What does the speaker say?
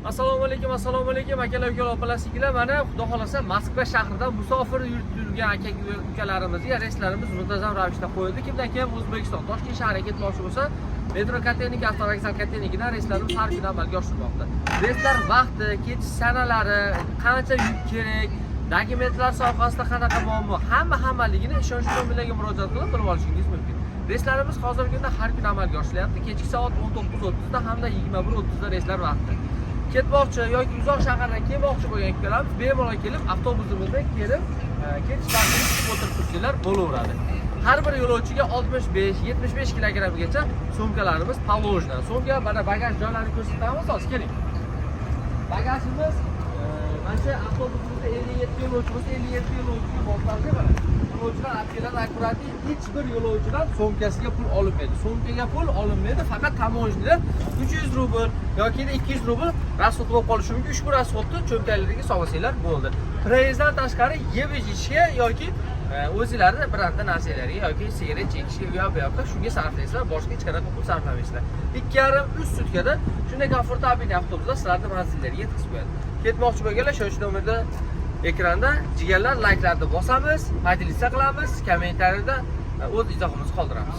Assalomu alaykum akalar, ukalar, opalar, singillar. Mana xudo xolasa Moskva shahridan musofir yurgan aka ukalarimizga reyslarimiz muntazam ravishda qo'yildi. Kimdan kim O'zbekiston Toshkent shahriga ketmoqchi bo'lsa, metro Katenik, avtovokzal Katenikidan reyslarimiz har kuni amalga oshirilmoqda. Reyslar vaqti, ketish sanalari, qancha yuk kerak, dokumentlar sohasida qanaqa muammo, hammaligini ishonch to'milarga murojaat qilib bilib olishingiz mumkin. Reyslarimiz hozirgi kunda har kuni amalga oshiryapti. Kechki soat 19:30 da hamda 21:30 da reyslar vaqti. Ketmoqchi yoki uzoq shahardan kelmoqchi bo'lgan ukalarimiz bemalol kelib avtobusimizda kelib ketish vaqtini kutib o'tirib tursanglar bo'laveradi. Har bir yo'lovchiga 65-75 kilogrammgacha sumkalarimiz положено. So'mga mana bagaj joylarini ko'rsatamiz, hozir keling. Bagajimiz mana shu avtobusimizda 57 yo'lovchi bo'lsa, 57 yo'lovchiga moslashib mana. Yo'lovchilar operator akkuratli hech bir yo'lovchidan sumkasiga pul olinmaydi. Sumkaga pul olinmaydi, faqat tamoyishda 300 rubl yoki 200 rubl rasxod bo'lib qolishi mumkin. Ushbu rasxodni cho'ntaklaringizga solsanglar bo'ldi. Prezddan tashqari yeb ichishga yoki o'zingizlarning birorta narsalarga yoki sigaret chekishga bu yoqda shunga sarflaysizlar, boshqa hech qanaqa pul sarflamaysizlar. 2,5-3 sutkada shunday komfortabilniy avtobuslar sizlarni manzillariga yetkazib qo'yadi. Ketmoqchi bo'lganlar shu nomerda ekranda jigarlar, layklarni bosamiz, podelitsiya qilamiz, kommentariyada o'z izohimizni qoldiramiz.